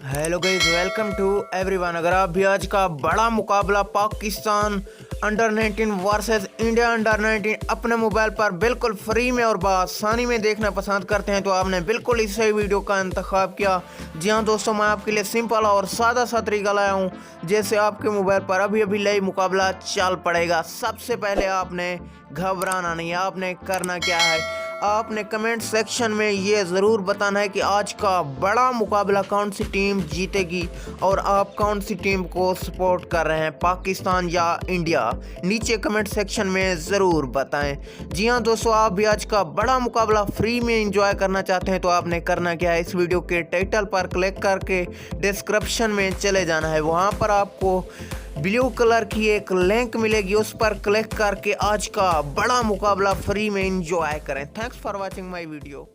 Hello guys, welcome to everyone. अगर आप भी आज का बड़ा मुकाबला Pakistan under 19 versus India under 19 अपने मोबाइल पर बिल्कुल फ्री में और बआसानी में देखना पसंद करते हैं तो आपने बिल्कुल इस सही वीडियो का इंतखाब किया। जी हाँ दोस्तों, मैं आपके लिए सिंपल और सादा सा तरीका लाया हूँ जैसे आपके मोबाइल पर अभी अभी लाइव मुकाबला चल पड़ेगा। सबसे पहले आपने घबराना नहीं, आपने करना क्या है, आपने कमेंट सेक्शन में ये ज़रूर बताना है कि आज का बड़ा मुकाबला कौन सी टीम जीतेगी और आप कौन सी टीम को सपोर्ट कर रहे हैं, पाकिस्तान या इंडिया। नीचे कमेंट सेक्शन में ज़रूर बताएं। जी हाँ दोस्तों, आप भी आज का बड़ा मुकाबला फ्री में एंजॉय करना चाहते हैं तो आपने करना क्या है, इस वीडियो के टाइटल पर क्लिक करके डिस्क्रिप्शन में चले जाना है। वहाँ पर आपको ब्लू कलर की एक लिंक मिलेगी, उस पर क्लिक करके आज का बड़ा मुकाबला फ्री में एंजॉय करें। Thanks for watching my video.